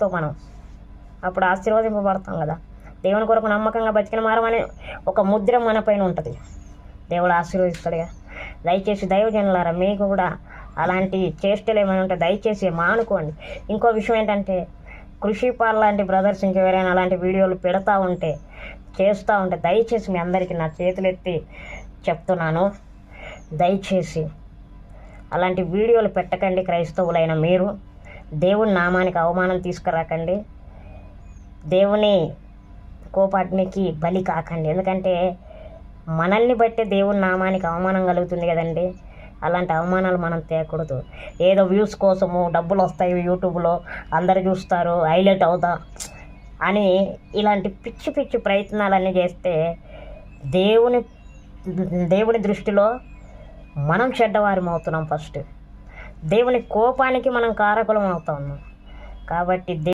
మనం అప్పుడు ఆశీర్వదింపబడతాం కదా. దేవుని కొరకు నమ్మకంగా బతికిన మారమనే ఒక ముద్ర మన పైన ఉంటుంది. దేవుడు ఆశీర్వదిస్తాడుగా. దయచేసి దైవజనులారా, మీకు కూడా అలాంటి చేష్టలు ఏమైనా ఉంటే దయచేసి మానుకోండి. ఇంకో విషయం ఏంటంటే, కృషిపాల్ లాంటి బ్రదర్స్ ఇంకెవరైనా అలాంటి వీడియోలు చేస్తూ ఉంటే దయచేసి మీ అందరికీ నా చేతులెత్తి చెప్తున్నాను, దయచేసి అలాంటి వీడియోలు పెట్టకండి. క్రైస్తవులైన మీరు దేవుని నామానికి అవమానం తీసుకురాకండి, దేవుని కోపాగ్నికి బలి కాకండి. ఎందుకంటే మనల్ని బట్టే దేవుని నామానికి అవమానం కలుగుతుంది కదండి. అలాంటి అవమానాలు మనం తేకూడదు. ఏదో వ్యూస్ కోసము, డబ్బులు వస్తాయి యూట్యూబ్లో, అందరు చూస్తారు, హైలైట్ అవుతా అని ఇలాంటి పిచ్చి పిచ్చి ప్రయత్నాలన్నీ చేస్తే దేవుని దృష్టిలో మనం చెడ్డవారం అవుతున్నాం. ఫస్ట్ దేవుని కోపానికి మనం కారకులం అవుతా ఉన్నాం. కాబట్టి